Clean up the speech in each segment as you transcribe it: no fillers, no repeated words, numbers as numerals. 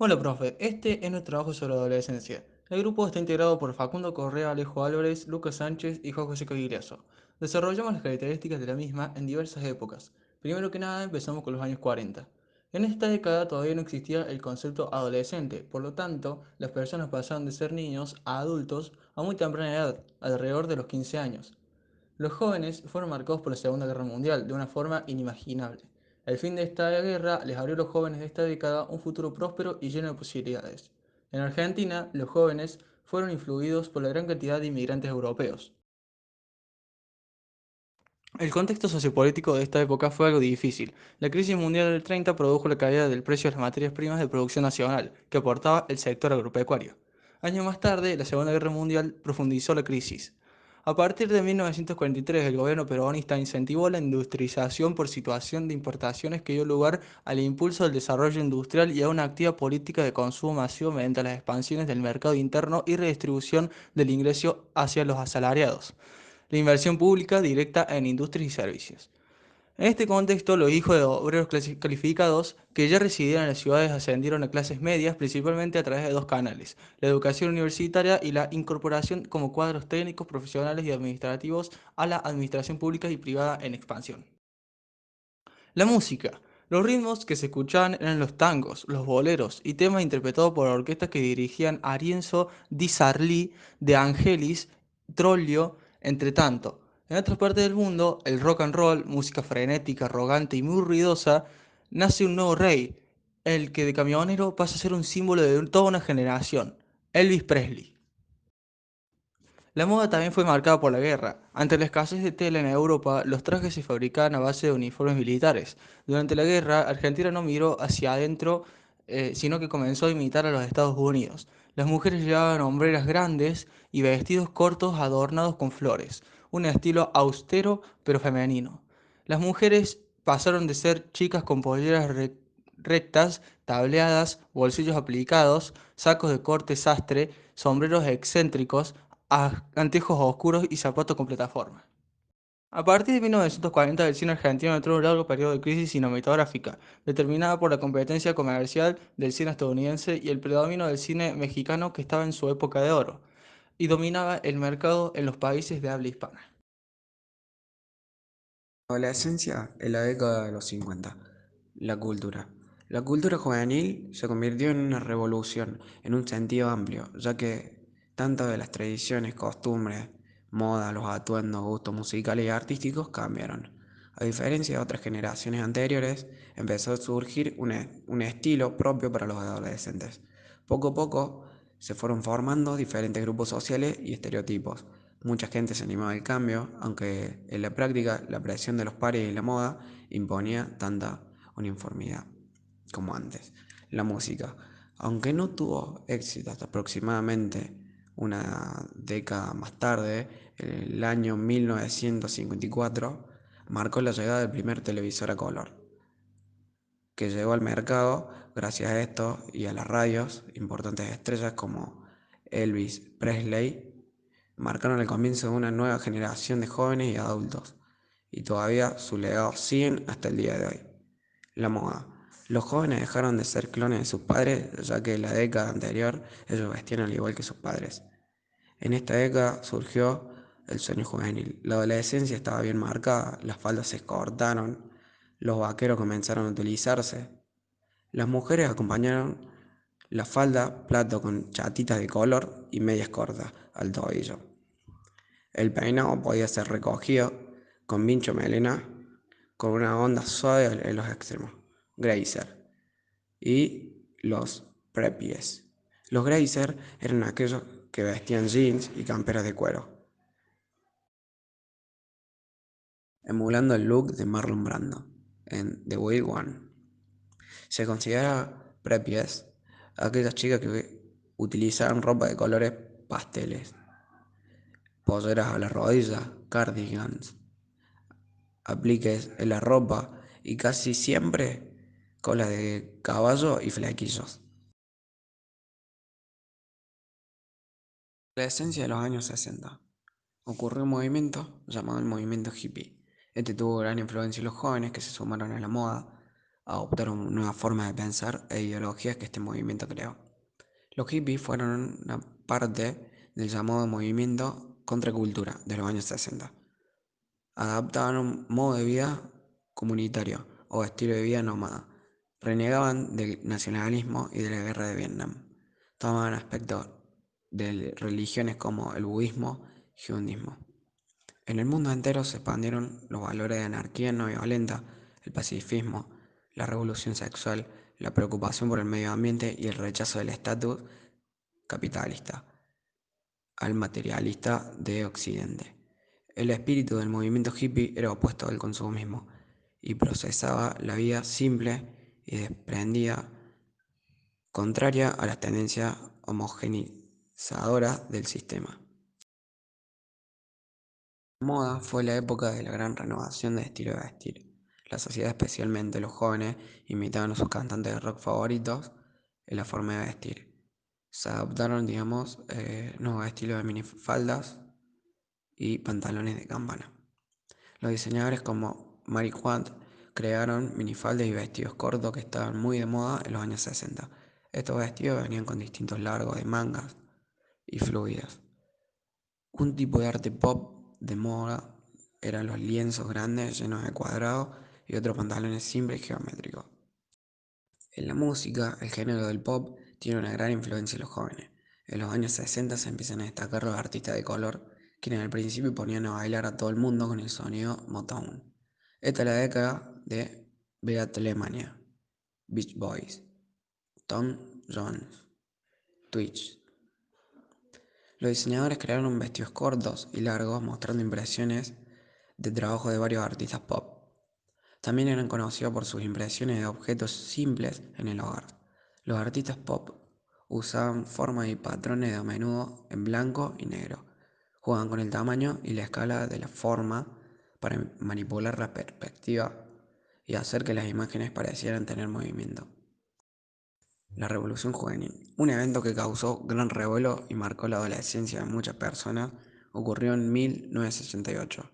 Hola, profe. Este es nuestro trabajo sobre adolescencia. El grupo está integrado por Facundo Correa, Alejo Álvarez, Lucas Sánchez y Juan José Cavigliazo. Desarrollamos las características de la misma en diversas épocas. Primero que nada, empezamos con los años 40. En esta década todavía no existía el concepto adolescente, por lo tanto, las personas pasaron de ser niños a adultos a muy temprana edad, alrededor de los 15 años. Los jóvenes fueron marcados por la Segunda Guerra Mundial de una forma inimaginable. El fin de esta guerra les abrió a los jóvenes de esta década un futuro próspero y lleno de posibilidades. En Argentina, los jóvenes fueron influidos por la gran cantidad de inmigrantes europeos. El contexto sociopolítico de esta época fue algo difícil. La crisis mundial del 30 produjo la caída del precio de las materias primas de producción nacional, que aportaba el sector agropecuario. Años más tarde, la Segunda Guerra Mundial profundizó la crisis. A partir de 1943, el gobierno peronista incentivó la industrialización por situación de importaciones que dio lugar al impulso del desarrollo industrial y a una activa política de consumo masivo mediante las expansiones del mercado interno y redistribución del ingreso hacia los asalariados. La inversión pública directa en industrias y servicios. En este contexto, los hijos de obreros calificados que ya residían en las ciudades ascendieron a clases medias principalmente a través de dos canales, la educación universitaria y la incorporación como cuadros técnicos, profesionales y administrativos a la administración pública y privada en expansión. La música. Los ritmos que se escuchaban eran los tangos, los boleros y temas interpretados por orquestas que dirigían Arienzo Di Sarli, De Angelis, Trollio, entre tanto. En otras partes del mundo, el rock and roll, música frenética, arrogante y muy ruidosa, nace un nuevo rey, el que de camionero pasa a ser un símbolo de toda una generación, Elvis Presley. La moda también fue marcada por la guerra. Ante la escasez de tela en Europa, los trajes se fabricaban a base de uniformes militares. Durante la guerra, Argentina no miró hacia adentro, sino que comenzó a imitar a los Estados Unidos. Las mujeres llevaban hombreras grandes y vestidos cortos adornados con flores, un estilo austero pero femenino. Las mujeres pasaron de ser chicas con polleras rectas, tableadas, bolsillos aplicados, sacos de corte sastre, sombreros excéntricos, anteojos oscuros y zapatos con plataforma. A partir de 1940, el cine argentino entró en un largo periodo de crisis cinematográfica, determinada por la competencia comercial del cine estadounidense y el predominio del cine mexicano que estaba en su época de oro, y dominaba el mercado en los países de habla hispana. Adolescencia en la década de los 50. La cultura. La cultura juvenil se convirtió en una revolución en un sentido amplio, ya que tantas de las tradiciones, costumbres, moda, los atuendos, gustos musicales y artísticos cambiaron. A diferencia de otras generaciones anteriores, empezó a surgir un estilo propio para los adolescentes. Poco a poco se fueron formando diferentes grupos sociales y estereotipos. Mucha gente se animaba al cambio, aunque en la práctica la presión de los pares y la moda imponía tanta uniformidad como antes. La música, aunque no tuvo éxito hasta aproximadamente una década más tarde, en el año 1954, marcó la llegada del primer televisor a color, que llegó al mercado gracias a esto y a las radios. Importantes estrellas como Elvis Presley marcaron el comienzo de una nueva generación de jóvenes y adultos, y todavía su legado siguen hasta el día de hoy. La moda. Los jóvenes dejaron de ser clones de sus padres, ya que en la década anterior ellos vestían al igual que sus padres. En esta década surgió el sueño juvenil. La adolescencia estaba bien marcada, las faldas se cortaron, los vaqueros comenzaron a utilizarse, las mujeres acompañaron la falda plato con chatitas de color y medias cortas al tobillo. El peinado podía ser recogido con vincho melena con una onda suave en los extremos, grazer, y los preppies. Los grazer eran aquellos que vestían jeans y camperas de cuero, emulando el look de Marlon Brando en The Wild One. Se considera preppies aquellas chicas que utilizaban ropa de colores pasteles, polleras a la rodilla, cardigans, apliques en la ropa y casi siempre cola de caballo y flequillos. La esencia de los años 60. Ocurrió un movimiento llamado el movimiento hippie. Este tuvo gran influencia en los jóvenes que se sumaron a la moda, adoptaron nuevas formas de pensar e ideologías que este movimiento creó. Los hippies fueron una parte del llamado movimiento contracultura de los años 60. Adaptaban un modo de vida comunitario o estilo de vida nómada. Renegaban del nacionalismo y de la guerra de Vietnam. Tomaban aspectos de religiones como el budismo y hinduismo. En el mundo entero se expandieron los valores de anarquía no violenta, el pacifismo, la revolución sexual, la preocupación por el medio ambiente y el rechazo del estatus capitalista al materialista de Occidente. El espíritu del movimiento hippie era opuesto al consumismo y procesaba la vida simple y desprendida, contraria a las tendencias homogenizadoras del sistema. La moda fue la época de la gran renovación de estilo de vestir. La sociedad, especialmente los jóvenes, imitaban a sus cantantes de rock favoritos en la forma de vestir. Se adoptaron, nuevos estilos de minifaldas y pantalones de campana. Los diseñadores como Marie Quant crearon minifaldas y vestidos cortos que estaban muy de moda en los años 60. Estos vestidos venían con distintos largos de mangas y fluidos. Un tipo de arte pop de moda eran los lienzos grandes llenos de cuadrados y otros pantalones simples y geométricos. En la música, el género del pop tiene una gran influencia en los jóvenes. En los años 60 se empiezan a destacar los artistas de color, quienes al principio ponían a bailar a todo el mundo con el sonido Motown. Esta es la década de Beat Alemania, Beach Boys, Tom Jones, Twitch. Los diseñadores crearon vestidos cortos y largos mostrando impresiones de trabajo de varios artistas pop. También eran conocidos por sus impresiones de objetos simples en el hogar. Los artistas pop usaban formas y patrones a menudo en blanco y negro. Jugaban con el tamaño y la escala de la forma para manipular la perspectiva y hacer que las imágenes parecieran tener movimiento. La Revolución Juvenil, un evento que causó gran revuelo y marcó la adolescencia de muchas personas, ocurrió en 1968.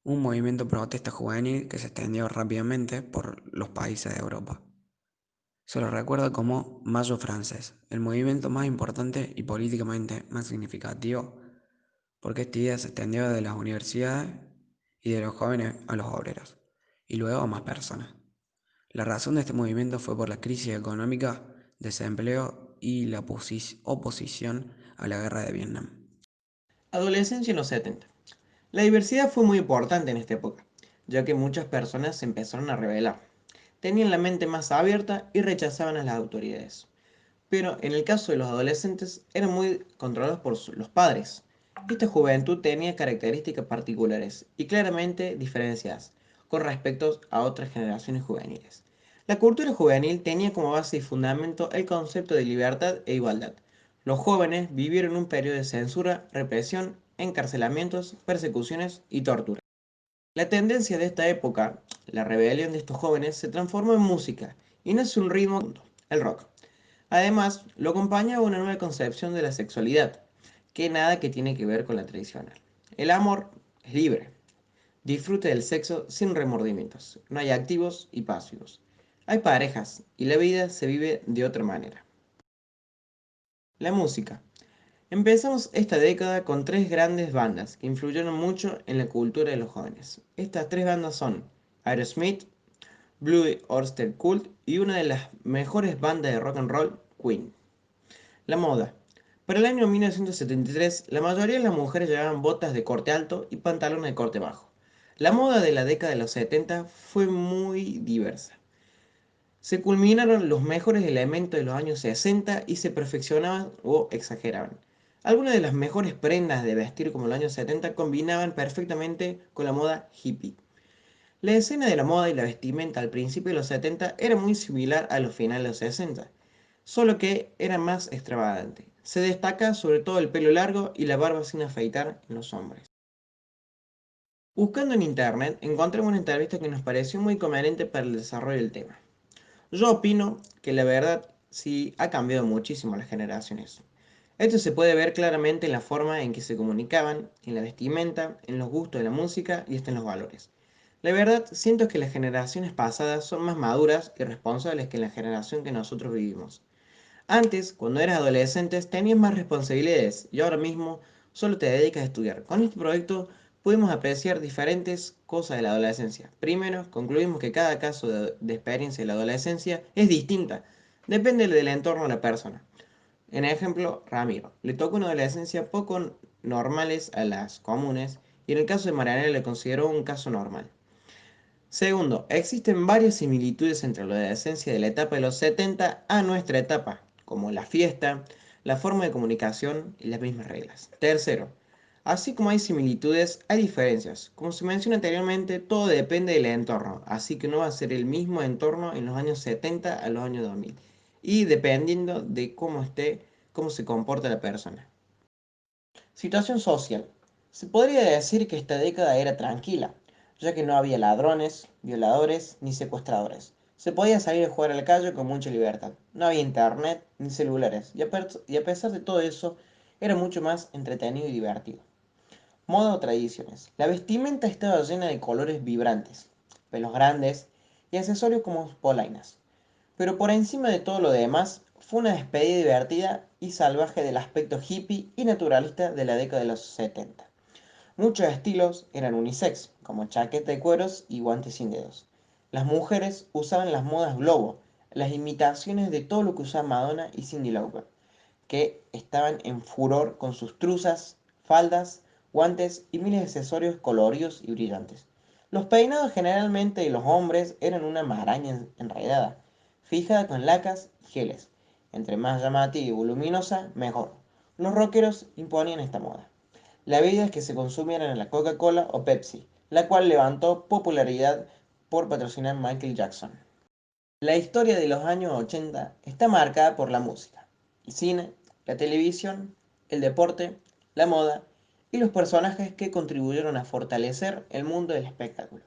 Un movimiento protesta juvenil que se extendió rápidamente por los países de Europa. Se lo recuerda como Mayo francés, el movimiento más importante y políticamente más significativo, porque esta idea se extendió de las universidades y de los jóvenes a los obreros, y luego a más personas. La razón de este movimiento fue por la crisis económica, desempleo y la oposición a la guerra de Vietnam. Adolescencia en los 70. La diversidad fue muy importante en esta época, ya que muchas personas se empezaron a rebelar. Tenían la mente más abierta y rechazaban a las autoridades. Pero en el caso de los adolescentes eran muy controlados por los padres. Esta juventud tenía características particulares y claramente diferenciadas con respecto a otras generaciones juveniles. La cultura juvenil tenía como base y fundamento el concepto de libertad e igualdad. Los jóvenes vivieron un periodo de censura, represión, encarcelamientos, persecuciones y tortura. La tendencia de esta época, la rebelión de estos jóvenes, se transformó en música y nace un ritmo, el rock. Además, lo acompañaba una nueva concepción de la sexualidad, que nada que tiene que ver con la tradicional. El amor es libre. Disfrute del sexo sin remordimientos. No hay activos y pasivos. Hay parejas y la vida se vive de otra manera. La música. Empezamos esta década con tres grandes bandas que influyeron mucho en la cultura de los jóvenes. Estas tres bandas son Aerosmith, Blue Oyster Cult y una de las mejores bandas de rock and roll, Queen. La moda. Para el año 1973, la mayoría de las mujeres llevaban botas de corte alto y pantalones de corte bajo. La moda de la década de los 70 fue muy diversa. Se culminaron los mejores elementos de los años 60 y se perfeccionaban o exageraban. Algunas de las mejores prendas de vestir como los años 70 combinaban perfectamente con la moda hippie. La escena de la moda y la vestimenta al principio de los 70 era muy similar a los finales de los 60, solo que era más extravagante. Se destaca sobre todo el pelo largo y la barba sin afeitar en los hombres. Buscando en internet, encontramos una entrevista que nos pareció muy conveniente para el desarrollo del tema. Yo opino que la verdad sí ha cambiado muchísimo las generaciones. Esto se puede ver claramente en la forma en que se comunicaban, en la vestimenta, en los gustos de la música y hasta en los valores. La verdad, siento que las generaciones pasadas son más maduras y responsables que la generación que nosotros vivimos. Antes, cuando eras adolescente, tenías más responsabilidades y ahora mismo solo te dedicas a estudiar. Con este proyecto pudimos apreciar diferentes cosas de la adolescencia. Primero, concluimos que cada caso de experiencia de la adolescencia es distinta. Depende del entorno de la persona. En ejemplo, Ramiro. Le tocó una adolescencia poco normales a las comunes y en el caso de Marianela le consideró un caso normal. Segundo, existen varias similitudes entre la adolescencia de la etapa de los 70 a nuestra etapa, como la fiesta, la forma de comunicación y las mismas reglas. Tercero, así como hay similitudes, hay diferencias. Como se mencionó anteriormente, todo depende del entorno, así que no va a ser el mismo entorno en los años 70 a los años 2000, y dependiendo de cómo esté, cómo se comporta la persona. Situación social. Se podría decir que esta década era tranquila, ya que no había ladrones, violadores ni secuestradores. Se podía salir a jugar a la calle con mucha libertad. No había internet ni celulares, y a pesar de todo eso, era mucho más entretenido y divertido. Moda o tradiciones. La vestimenta estaba llena de colores vibrantes, pelos grandes y accesorios como polainas. Pero por encima de todo lo demás, fue una despedida divertida y salvaje del aspecto hippie y naturalista de la década de los 70. Muchos estilos eran unisex, como chaqueta de cueros y guantes sin dedos. Las mujeres usaban las modas globo, las imitaciones de todo lo que usaba Madonna y Cyndi Lauper, que estaban en furor con sus truzas, faldas, guantes y miles de accesorios coloridos y brillantes. Los peinados generalmente de los hombres eran una maraña enredada, fijada con lacas y geles. Entre más llamativa y voluminosa, mejor. Los rockeros imponían esta moda. La bebida es que se consumieran en la Coca-Cola o Pepsi, la cual levantó popularidad por patrocinar a Michael Jackson. La historia de los años 80 está marcada por la música, el cine, la televisión, el deporte, la moda y los personajes que contribuyeron a fortalecer el mundo del espectáculo.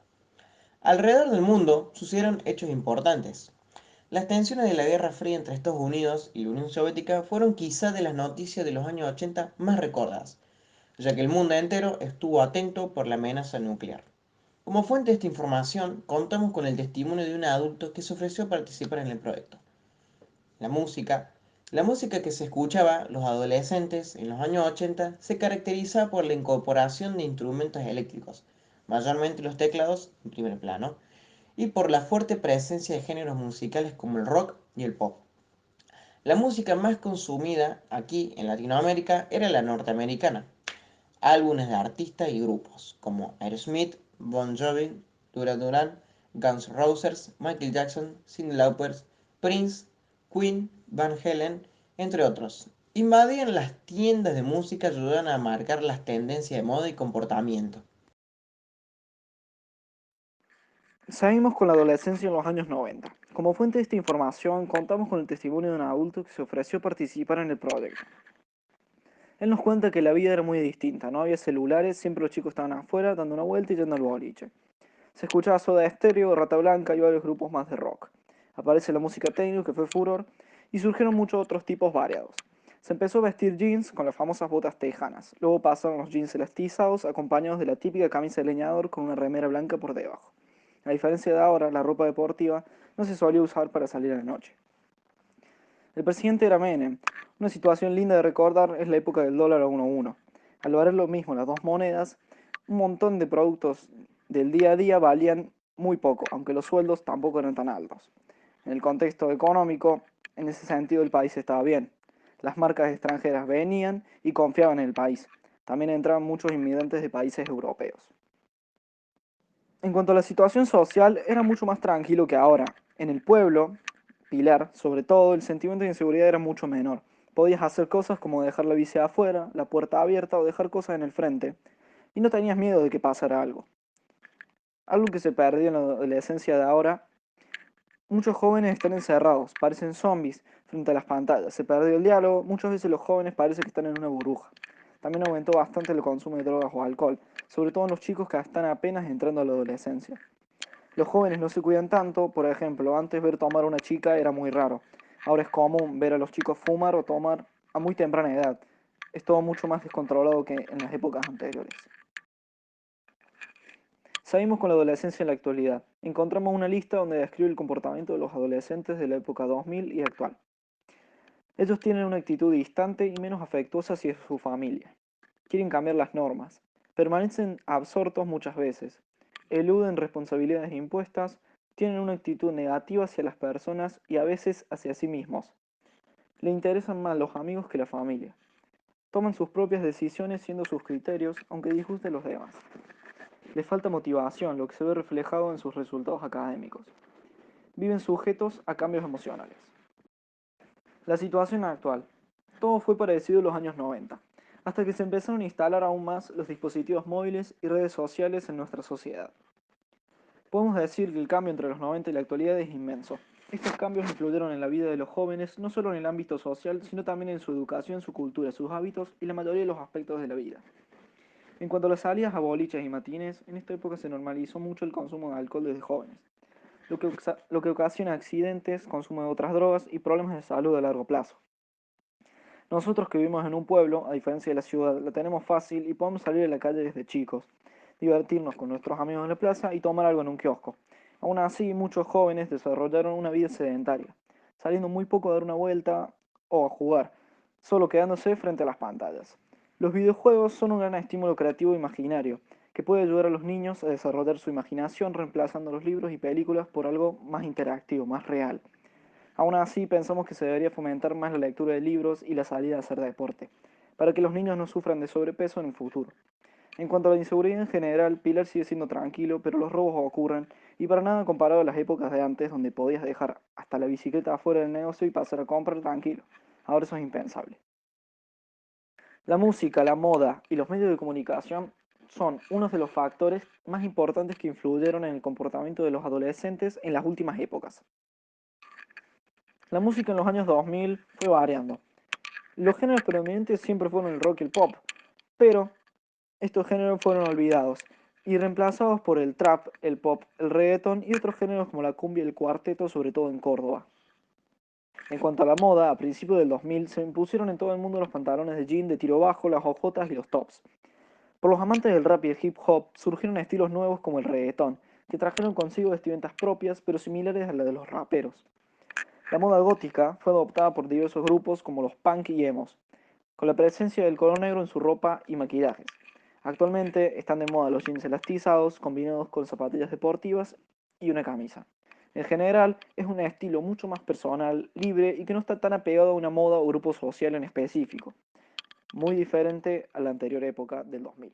Alrededor del mundo sucedieron hechos importantes. Las tensiones de la Guerra Fría entre Estados Unidos y la Unión Soviética fueron quizá de las noticias de los años 80 más recordadas, ya que el mundo entero estuvo atento por la amenaza nuclear. Como fuente de esta información, contamos con el testimonio de un adulto que se ofreció a participar en el proyecto. La música. La música que se escuchaba los adolescentes en los años 80 se caracteriza por la incorporación de instrumentos eléctricos, mayormente los teclados en primer plano, y por la fuerte presencia de géneros musicales como el rock y el pop. La música más consumida aquí en Latinoamérica era la norteamericana, álbumes de artistas y grupos como Aerosmith, Bon Jovi, Duran Duran, Guns N' Roses, Michael Jackson, Cyndi Lauper, Prince, Queen, Van Halen, entre otros. Invadían las tiendas de música y ayudaban a marcar las tendencias de moda y comportamiento. Seguimos con la adolescencia en los años 90. Como fuente de esta información, contamos con el testimonio de un adulto que se ofreció a participar en el proyecto. Él nos cuenta que la vida era muy distinta, no había celulares, siempre los chicos estaban afuera dando una vuelta y yendo al boliche. Se escuchaba Soda Stereo, Rata Blanca y varios grupos más de rock. Aparece la música techno, que fue furor, y surgieron muchos otros tipos variados. Se empezó a vestir jeans con las famosas botas tejanas, luego pasaron los jeans elastizados acompañados de la típica camisa de leñador con una remera blanca por debajo. A diferencia de ahora, la ropa deportiva no se solía usar para salir a la noche. El presidente era Menem. Una situación linda de recordar es la época del dólar a 1:1. Al valer lo mismo las dos monedas, un montón de productos del día a día valían muy poco, aunque los sueldos tampoco eran tan altos. En el contexto económico, en ese sentido el país estaba bien. Las marcas extranjeras venían y confiaban en el país. También entraban muchos inmigrantes de países europeos. En cuanto a la situación social, era mucho más tranquilo que ahora. En el pueblo, Pilar, sobre todo, el sentimiento de inseguridad era mucho menor. Podías hacer cosas como dejar la bici afuera, la puerta abierta o dejar cosas en el frente, y no tenías miedo de que pasara algo. Algo que se perdió en la adolescencia de ahora, muchos jóvenes están encerrados, parecen zombies frente a las pantallas. Se perdió el diálogo, muchas veces los jóvenes parecen que están en una burbuja. También aumentó bastante el consumo de drogas o alcohol, sobre todo en los chicos que están apenas entrando a la adolescencia. Los jóvenes no se cuidan tanto, por ejemplo, antes ver tomar a una chica era muy raro. Ahora es común ver a los chicos fumar o tomar a muy temprana edad. Es todo mucho más descontrolado que en las épocas anteriores. Seguimos con la adolescencia en la actualidad. Encontramos una lista donde describe el comportamiento de los adolescentes de la época 2000 y actual. Ellos tienen una actitud distante y menos afectuosa hacia su familia. Quieren cambiar las normas. Permanecen absortos muchas veces. Eluden responsabilidades impuestas. Tienen una actitud negativa hacia las personas y a veces hacia sí mismos. Le interesan más los amigos que la familia. Toman sus propias decisiones siendo sus criterios, aunque disgusten los demás. Les falta motivación, lo que se ve reflejado en sus resultados académicos. Viven sujetos a cambios emocionales. La situación actual. Todo fue parecido en los años 90, hasta que se empezaron a instalar aún más los dispositivos móviles y redes sociales en nuestra sociedad. Podemos decir que el cambio entre los 90 y la actualidad es inmenso. Estos cambios influyeron en la vida de los jóvenes, no solo en el ámbito social, sino también en su educación, su cultura, sus hábitos y la mayoría de los aspectos de la vida. En cuanto a las salidas a boliches y matines, en esta época se normalizó mucho el consumo de alcohol desde jóvenes, lo que ocasiona accidentes, consumo de otras drogas y problemas de salud a largo plazo. Nosotros que vivimos en un pueblo, a diferencia de la ciudad, la tenemos fácil y podemos salir a la calle desde chicos, divertirnos con nuestros amigos en la plaza y tomar algo en un kiosco. Aún así, muchos jóvenes desarrollaron una vida sedentaria, saliendo muy poco a dar una vuelta o a jugar, solo quedándose frente a las pantallas. Los videojuegos son un gran estímulo creativo e imaginario, que puede ayudar a los niños a desarrollar su imaginación reemplazando los libros y películas por algo más interactivo, más real. Aún así, pensamos que se debería fomentar más la lectura de libros y la salida a hacer deporte, para que los niños no sufran de sobrepeso en un futuro. En cuanto a la inseguridad en general, Pilar sigue siendo tranquilo, pero los robos ocurren, y para nada comparado a las épocas de antes, donde podías dejar hasta la bicicleta afuera del negocio y pasar a comprar tranquilo. Ahora eso es impensable. La música, la moda y los medios de comunicación son unos de los factores más importantes que influyeron en el comportamiento de los adolescentes en las últimas épocas. La música en los años 2000 fue variando. Los géneros predominantes siempre fueron el rock y el pop, pero estos géneros fueron olvidados y reemplazados por el trap, el pop, el reggaeton y otros géneros como la cumbia y el cuarteto, sobre todo en Córdoba. En cuanto a la moda, a principios del 2000 se impusieron en todo el mundo los pantalones de jean de tiro bajo, las hojotas y los tops. Por los amantes del rap y el hip hop surgieron estilos nuevos como el reggaeton, que trajeron consigo vestimentas propias pero similares a las de los raperos. La moda gótica fue adoptada por diversos grupos como los punk y emos, con la presencia del color negro en su ropa y maquillajes. Actualmente están de moda los jeans elastizados combinados con zapatillas deportivas y una camisa. En general, es un estilo mucho más personal, libre y que no está tan apegado a una moda o grupo social en específico, muy diferente a la anterior época del 2000.